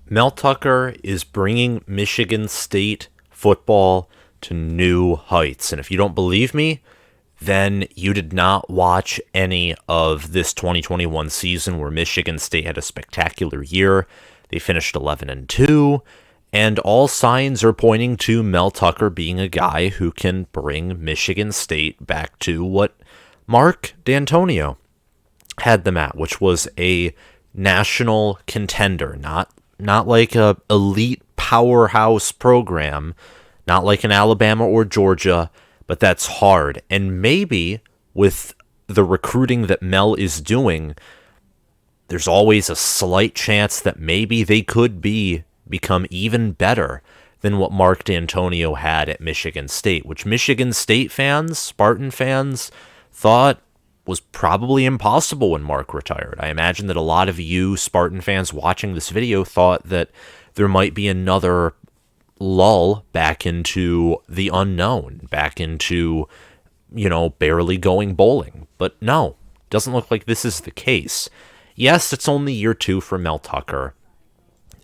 Mel Tucker is bringing Michigan State football to new heights. And if you don't believe me, then you did not watch any of this 2021 season where Michigan State had a spectacular year. They finished 11-2, and all signs are pointing to Mel Tucker being a guy who can bring Michigan State back to what Mark D'Antonio had them at, which was a national contender, not like a elite powerhouse program, not like an Alabama or Georgia, but that's hard. And maybe with the recruiting that Mel is doing, there's always a slight chance that maybe they could become even better than what Mark D'Antonio had at Michigan State, which Michigan State fans, Spartan fans, thought was probably impossible when Mark retired. I imagine that a lot of you Spartan fans watching this video thought that there might be another lull back into the unknown, back into, barely going bowling. But no, doesn't look like this is the case. Yes, it's only year 2 for Mel Tucker,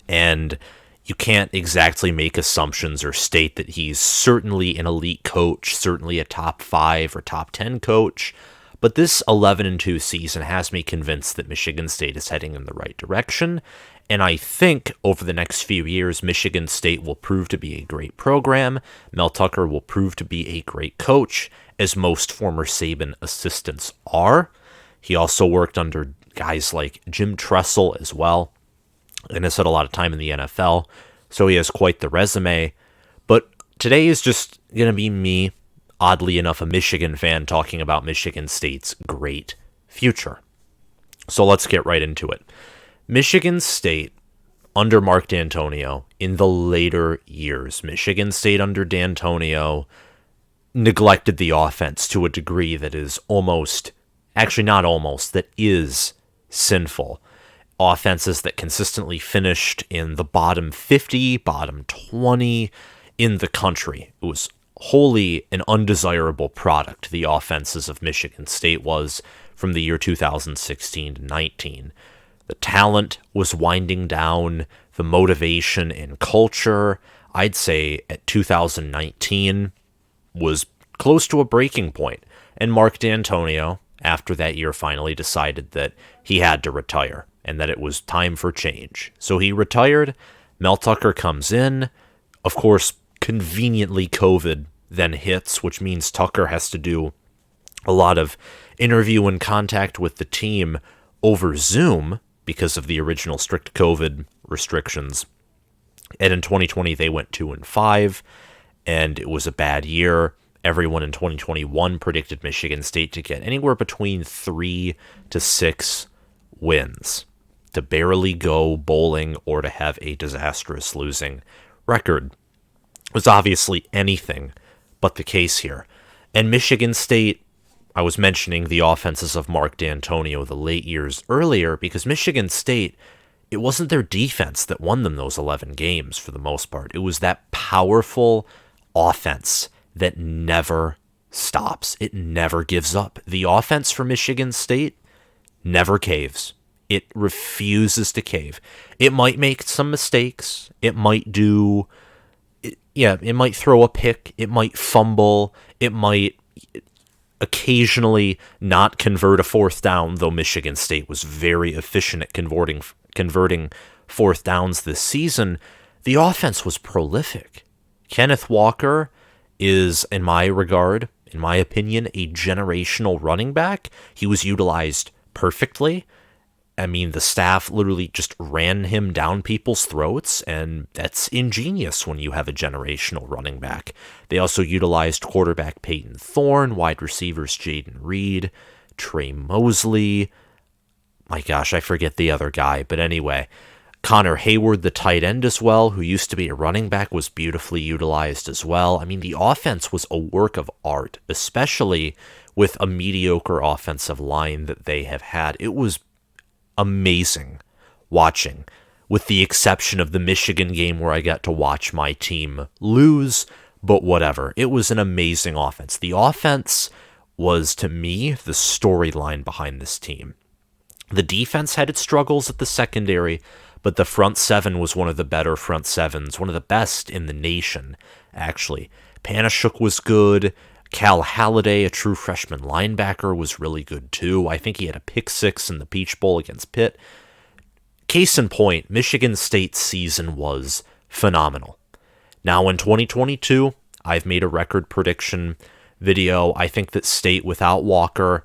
and you can't exactly make assumptions or state that he's certainly an elite coach, certainly a top 5 or top 10 coach. But this 11-2 season has me convinced that Michigan State is heading in the right direction. And I think over the next few years, Michigan State will prove to be a great program. Mel Tucker will prove to be a great coach, as most former Saban assistants are. He also worked under guys like Jim Tressel as well, and has had a lot of time in the NFL, so he has quite the resume. But today is just going to be me, oddly enough, a Michigan fan talking about Michigan State's great future. So let's get right into it. Michigan State under Mark D'Antonio in the later years. Michigan State under D'Antonio neglected the offense to a degree that is that is sinful. Offenses that consistently finished in the bottom 50, bottom 20 in the country. It was wholly an undesirable product, the offenses of Michigan State was from the year 2016 to 19. The talent was winding down, the motivation and culture, I'd say at 2019, was close to a breaking point. And Mark D'Antonio, after that year, finally decided that he had to retire and that it was time for change. So he retired. Mel Tucker comes in. Of course, conveniently, COVID then hits, which means Tucker has to do a lot of interview and contact with the team over Zoom because of the original strict COVID restrictions. And in 2020, they went 2-5, and it was a bad year. Everyone in 2021 predicted Michigan State to get anywhere between 3 to 6 wins, to barely go bowling or to have a disastrous losing record. It was obviously anything but the case here. And Michigan State, I was mentioning the offenses of Mark D'Antonio the late years earlier, because Michigan State, it wasn't their defense that won them those 11 games for the most part. It was that powerful offense that never stops. It never gives up. The offense for Michigan State never caves. It refuses to cave. It might make some mistakes. It might it might throw a pick. It might fumble. It might occasionally not convert a fourth down, though Michigan State was very efficient at converting fourth downs this season. The offense was prolific. Kenneth Walker is, in my opinion, a generational running back. He was utilized perfectly. I mean, the staff literally just ran him down people's throats, and that's ingenious when you have a generational running back. They also utilized quarterback Payton Thorne, wide receivers Jayden Reed, Tre Mosley. My gosh, I forget the other guy, but anyway, Connor Heyward, the tight end as well, who used to be a running back, was beautifully utilized as well. I mean, the offense was a work of art, especially with a mediocre offensive line that they have had. It was amazing watching, with the exception of the Michigan game where I got to watch my team lose, but whatever. It was an amazing offense. The offense was, to me, the storyline behind this team. The defense had its struggles at the secondary, but the front seven was one of the better front sevens, one of the best in the nation, actually. Panashuk was good. Cal Halliday, a true freshman linebacker, was really good too. I think he had a pick six in the Peach Bowl against Pitt. Case in point, Michigan State's season was phenomenal. Now in 2022, I've made a record prediction video. I think that State without Walker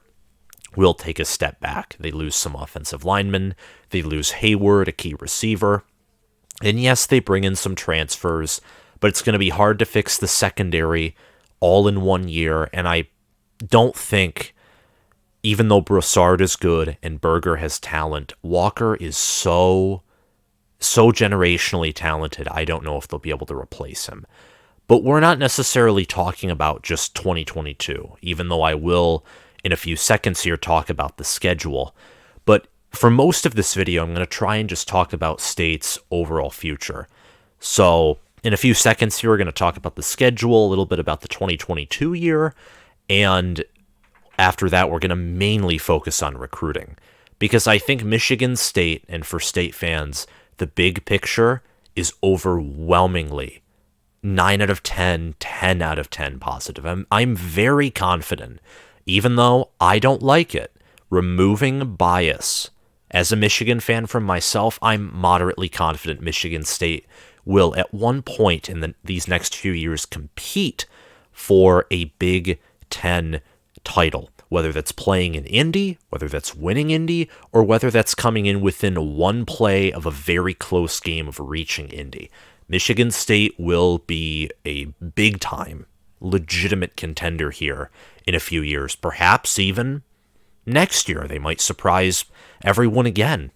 will take a step back. They lose some offensive linemen. They lose Heyward, a key receiver. And yes, they bring in some transfers, but it's going to be hard to fix the secondary all in 1 year. And I don't think, even though Broussard is good and Berger has talent, Walker is so generationally talented, I don't know if they'll be able to replace him. But we're not necessarily talking about just 2022, even though I will, in a few seconds here, talk about the schedule. But for most of this video, I'm going to try and just talk about State's overall future. So in a few seconds here, we're going to talk about the schedule, a little bit about the 2022 year, and after that, we're going to mainly focus on recruiting. Because I think Michigan State, and for State fans, the big picture is overwhelmingly 9 out of 10, 10 out of 10 positive. I'm very confident, even though I don't like it, removing bias. As a Michigan fan from myself, I'm moderately confident Michigan State will at one point in these next few years compete for a Big Ten title, whether that's playing in Indy, whether that's winning Indy, or whether that's coming in within one play of a very close game of reaching Indy. Michigan State will be a big-time, legitimate contender here in a few years. Perhaps even next year they might surprise everyone again.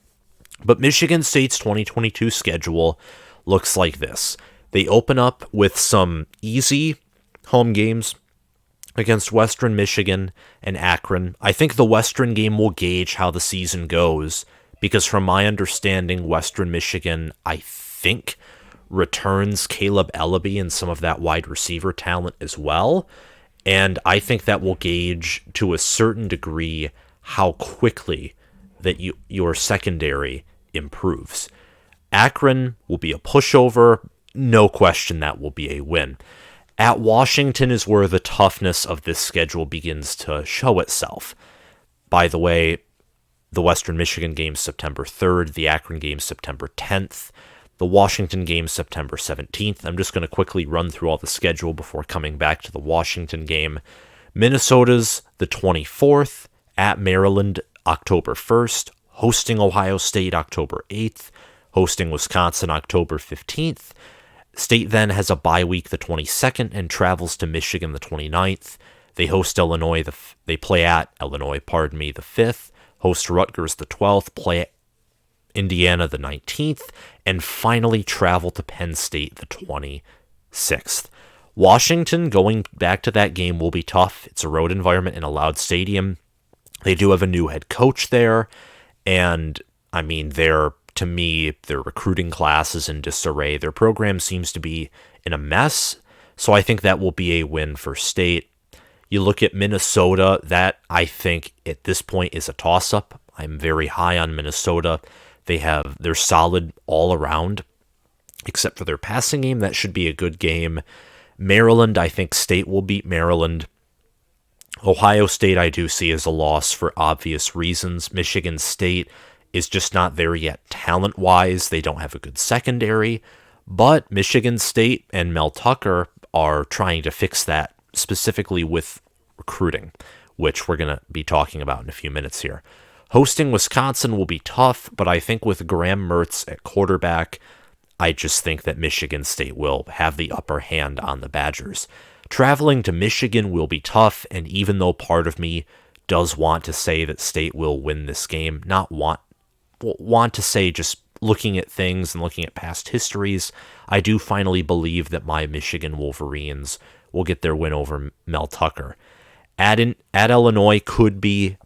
But Michigan State's 2022 schedule looks like this. They open up with some easy home games against Western Michigan and Akron. I think the Western game will gauge how the season goes, because from my understanding, Western Michigan, I think, returns Caleb Ellaby and some of that wide receiver talent as well. And I think that will gauge to a certain degree how quickly that your secondary improves. Akron will be a pushover. No question that will be a win. At Washington is where the toughness of this schedule begins to show itself. By the way, the Western Michigan game September 3rd, the Akron game September 10th, the Washington game September 17th. I'm just going to quickly run through all the schedule before coming back to the Washington game. Minnesota's the 24th, at Maryland October 1st, hosting Ohio State October 8th, hosting Wisconsin October 15th. State then has a bye week the 22nd and travels to Michigan the 29th. They host Illinois, they play at Illinois, the 5th, host Rutgers the 12th, play Indiana the 19th, and finally travel to Penn State the 26th. Washington, going back to that game, will be tough. It's a road environment in a loud stadium. They do have a new head coach there, and I mean, to me, their recruiting class is in disarray. Their program seems to be in a mess, so I think that will be a win for State. You look at Minnesota, that I think at this point is a toss-up. I'm very high on Minnesota. They're solid all around, except for their passing game. That should be a good game. Maryland, I think State will beat Maryland. Ohio State, I do see as a loss for obvious reasons. Michigan State is just not there yet talent-wise. They don't have a good secondary, but Michigan State and Mel Tucker are trying to fix that, specifically with recruiting, which we're going to be talking about in a few minutes here. Hosting Wisconsin will be tough, but I think with Graham Mertz at quarterback, I just think that Michigan State will have the upper hand on the Badgers. Traveling to Michigan will be tough, and even though part of me does want to say that State will win this game, not want to say, just looking at things and looking at past histories, I do finally believe that my Michigan Wolverines will get their win over Mel Tucker. At Illinois could be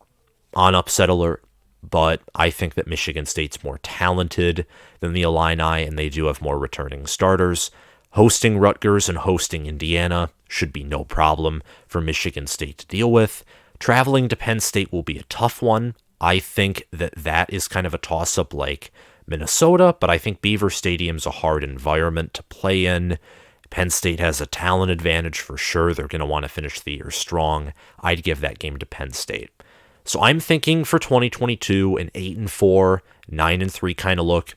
on upset alert, but I think that Michigan State's more talented than the Illini, and they do have more returning starters. Hosting Rutgers and hosting Indiana should be no problem for Michigan State to deal with. Traveling to Penn State will be a tough one. I think that is kind of a toss-up like Minnesota, but I think Beaver Stadium's a hard environment to play in. Penn State has a talent advantage for sure. They're going to want to finish the year strong. I'd give that game to Penn State. So I'm thinking for 2022, an 8-4, 9-3 kind of look.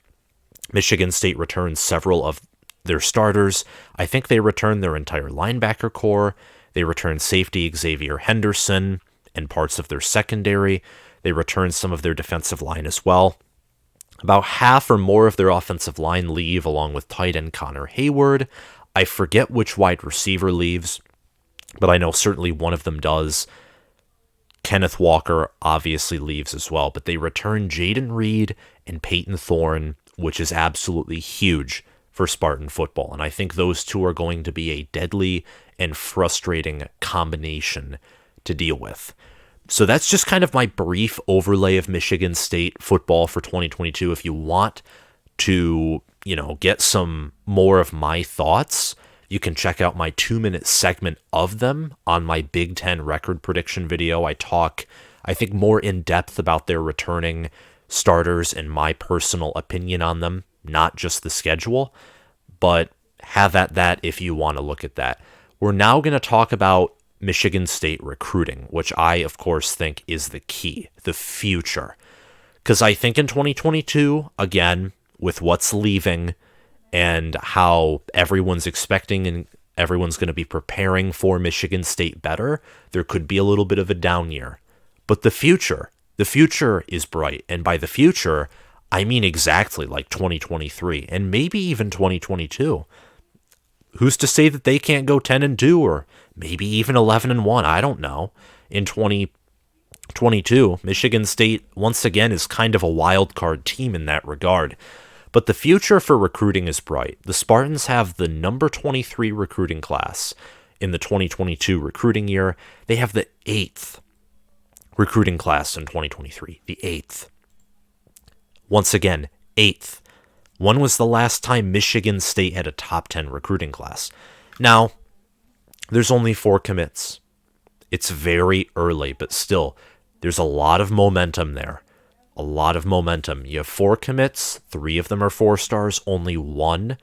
Michigan State returns several of their starters. I think they return their entire linebacker core. They return safety Xavier Henderson and parts of their secondary. They return some of their defensive line as well. About half or more of their offensive line leave, along with tight end Connor Heyward. I forget which wide receiver leaves, but I know certainly one of them does. Kenneth Walker obviously leaves as well, but they return Jayden Reed and Payton Thorne, which is absolutely huge for Spartan football. And I think those two are going to be a deadly and frustrating combination to deal with. So that's just kind of my brief overlay of Michigan State football for 2022. If you want to, get some more of my thoughts, you can check out my 2-minute segment of them on my Big Ten record prediction video. I talk, I think, more in depth about their returning starters and my personal opinion on them, not just the schedule, but have at that if you want to look at that. We're now going to talk about Michigan State recruiting, which I, of course, think is the key, the future. Because I think in 2022, again, with what's leaving and how everyone's expecting and everyone's going to be preparing for Michigan State better, there could be a little bit of a down year. But the future is bright. And by the future, I mean exactly like 2023 and maybe even 2022. Who's to say that they can't go 10-2 or maybe even 11-1? I don't know. In 2022, Michigan State, once again, is kind of a wild card team in that regard. But the future for recruiting is bright. The Spartans have the number 23 recruiting class in the 2022 recruiting year. They have the 8th recruiting class in 2023. The 8th. Once again, 8th. When was the last time Michigan State had a top 10 recruiting class? Now, there's only 4 commits. It's very early, but still, there's a lot of momentum there. A lot of momentum. You have 4 commits, 3 of them are 4 stars, only one,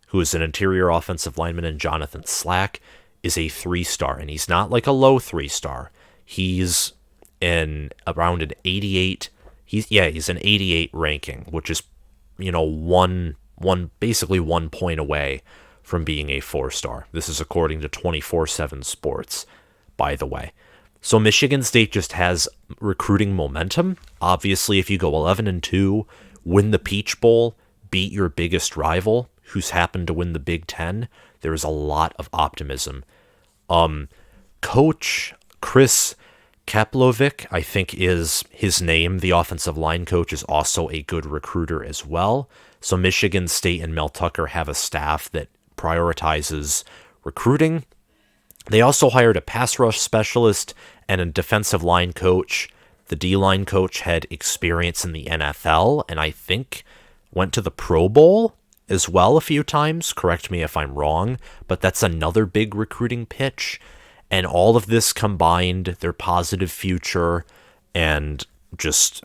who is an interior offensive lineman, and Jonathan Slack, is a 3-star, and he's not like a low 3-star. He's around an 88. He's an 88 ranking, which is, basically 1 point away from being a 4-star. This is according to 24/7 Sports, by the way. So Michigan State just has recruiting momentum. Obviously, if you go 11-2, win the Peach Bowl, beat your biggest rival, who's happened to win the Big Ten, there is a lot of optimism. Coach Chris Kaplovic, I think is his name. The offensive line coach is also a good recruiter as well. So Michigan State and Mel Tucker have a staff that prioritizes recruiting. They also hired a pass rush specialist and a defensive line coach. The D-line coach had experience in the NFL and I think went to the Pro Bowl as well a few times. Correct me if I'm wrong, but that's another big recruiting pitch. And all of this combined, their positive future, and just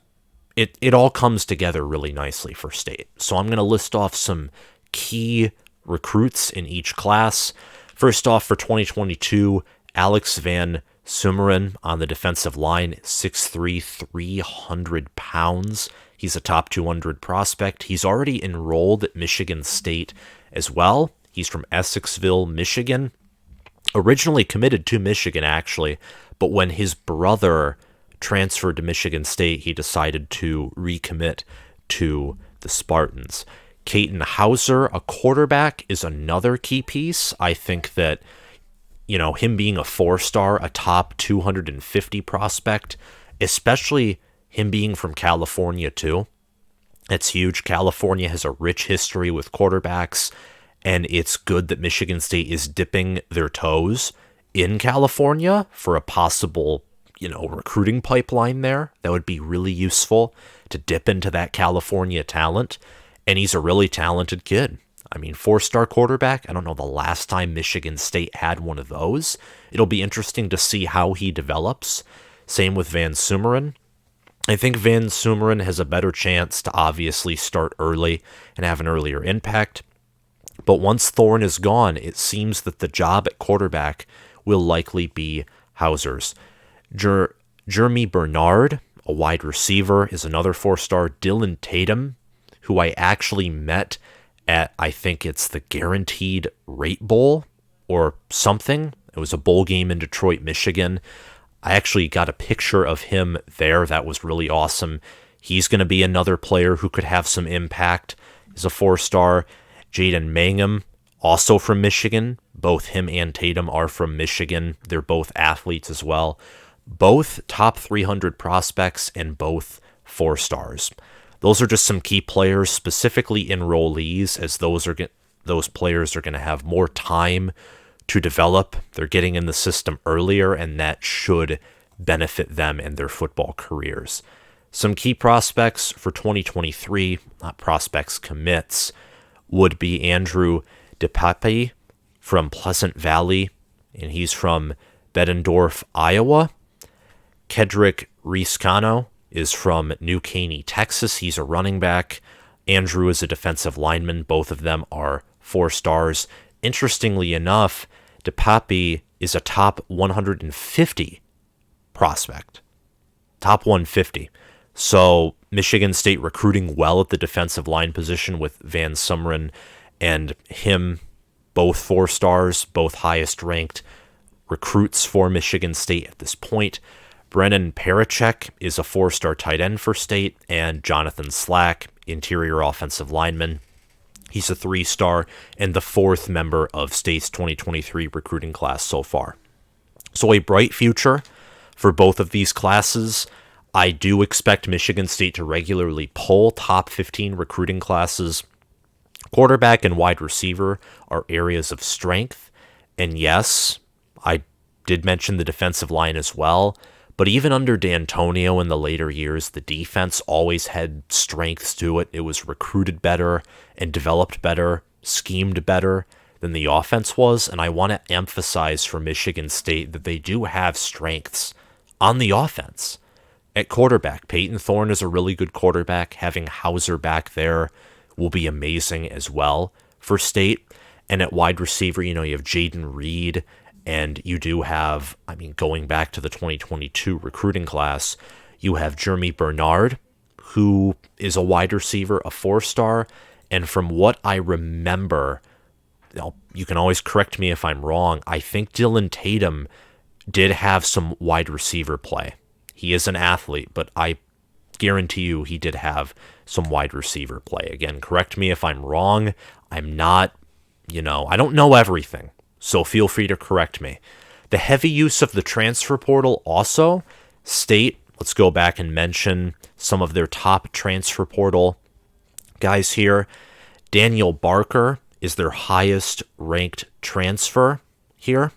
it all comes together really nicely for State. So I'm going to list off some key recruits in each class. First off, for 2022, Alex Van Sumeren on the defensive line, 6'3", 300 pounds. He's a top 200 prospect. He's already enrolled at Michigan State as well. He's from Essexville, Michigan. Originally committed to Michigan, actually, but when his brother transferred to Michigan State, he decided to recommit to the Spartans. Caton Hauser, a quarterback, is another key piece. I think that, him being a 4-star, a top 250 prospect, especially him being from California too, it's huge. California has a rich history with quarterbacks, and it's good that Michigan State is dipping their toes in California for a possible, recruiting pipeline there. That would be really useful to dip into that California talent. And he's a really talented kid. 4-star quarterback. I don't know the last time Michigan State had one of those. It'll be interesting to see how he develops. Same with Van Sumeren. I think Van Sumeren has a better chance to obviously start early and have an earlier impact. But once Thorne is gone, it seems that the job at quarterback will likely be Hauser's. Jeremy Bernard, a wide receiver, is another 4-star. Dylan Tatum, who I actually met at, I think it's the Guaranteed Rate Bowl or something. It was a bowl game in Detroit, Michigan. I actually got a picture of him there. That was really awesome. He's going to be another player who could have some impact. He's a 4-star. Jaden Mangum, also from Michigan. Both him and Tatum are from Michigan. They're both athletes as well. Both top 300 prospects and both 4-stars. Those are just some key players, specifically enrollees, as those players are going to have more time to develop. They're getting in the system earlier, and that should benefit them in their football careers. Some key prospects for 2023, not prospects, commits, would be Andrew DePape from Pleasant Valley, and he's from Bettendorf, Iowa. Kedrick Riscano is from New Caney, Texas. He's a running back. Andrew is a defensive lineman. Both of them are 4-stars. Interestingly enough, DePape is a top 150 prospect. Top 150. So Michigan State recruiting well at the defensive line position with Van Sumeren and him, both 4-stars, both highest ranked recruits for Michigan State at this point. Brennan Parachek is a 4-star tight end for State, and Jonathan Slack, interior offensive lineman. He's a 3-star and the 4th member of State's 2023 recruiting class so far. So a bright future for both of these classes. I do expect Michigan State to regularly pull top 15 recruiting classes. Quarterback and wide receiver are areas of strength. And yes, I did mention the defensive line as well. But even under D'Antonio in the later years, the defense always had strengths to it. It was recruited better and developed better, schemed better than the offense was. And I want to emphasize for Michigan State that they do have strengths on the offense. At quarterback, Payton Thorne is a really good quarterback. Having Hauser back there will be amazing as well for State. And at wide receiver, you have Jayden Reed, and you do have, going back to the 2022 recruiting class, you have Jeremy Bernard, who is a wide receiver, a 4-star. And from what I remember, you can always correct me if I'm wrong, I think Dylan Tatum did have some wide receiver play. He is an athlete, but I guarantee you he did have some wide receiver play. Again, correct me if I'm wrong. I'm not, I don't know everything, so feel free to correct me. The heavy use of the transfer portal also. State, let's go back and mention some of their top transfer portal guys here. Daniel Barker is their highest ranked transfer here.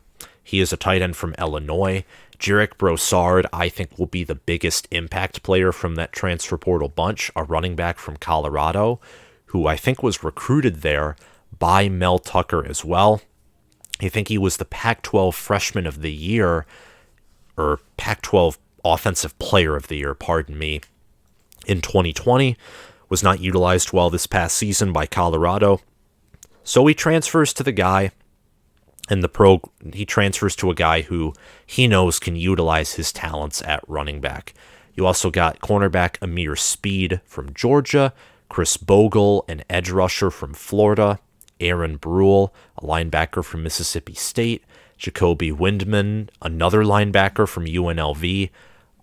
He is a tight end from Illinois. Jarek Broussard, I think, will be the biggest impact player from that transfer portal bunch, a running back from Colorado, who I think was recruited there by Mel Tucker as well. I think he was the Pac-12 Freshman of the Year, or Pac-12 Offensive Player of the Year, pardon me, in 2020. Was not utilized well this past season by Colorado. So he transfers to the guy. And he transfers to a guy who he knows can utilize his talents at running back. You also got cornerback Amir Speed from Georgia, Chris Bogle, an edge rusher from Florida, Aaron Brule, a linebacker from Mississippi State, Jacoby Windman, another linebacker from UNLV.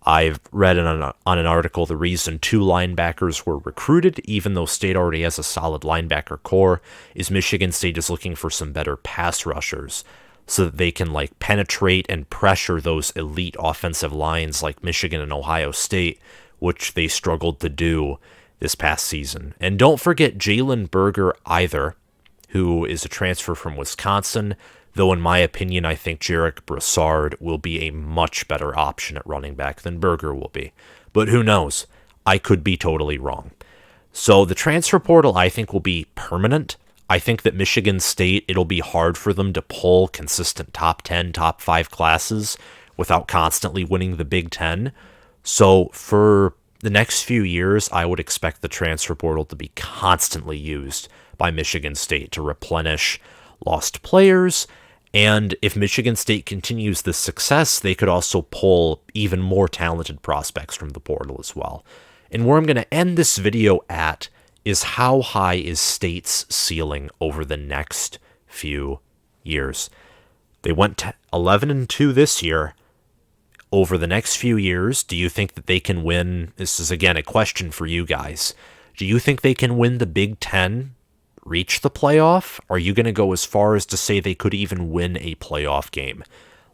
I've read on an article the reason 2 linebackers were recruited, even though State already has a solid linebacker core, is Michigan State is looking for some better pass rushers so that they can penetrate and pressure those elite offensive lines like Michigan and Ohio State, which they struggled to do this past season. And don't forget Jalen Berger either, who is a transfer from Wisconsin. Though in my opinion, I think Jarek Broussard will be a much better option at running back than Berger will be. But who knows? I could be totally wrong. So the transfer portal, I think, will be permanent. I think that Michigan State, it'll be hard for them to pull consistent top 10, top 5 classes without constantly winning the Big Ten. So for the next few years, I would expect the transfer portal to be constantly used by Michigan State to replenish lost players. And if Michigan State continues this success, they could also pull even more talented prospects from the portal as well. And where I'm going to end this video at is how high is State's ceiling over the next few years. They went 11-2 this year. Over the next few years, do you think that they can win? This is, again, a question for you guys. Do you think they can win the Big Ten, reach the playoff? Are you going to go as far as to say they could even win a playoff game?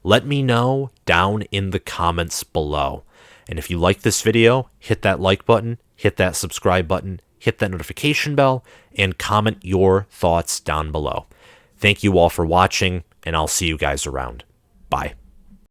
Let me know down in the comments below. And if you like this video, hit that like button, hit that subscribe button, hit that notification bell, and comment your thoughts down below. Thank you all for watching, and I'll see you guys around. Bye.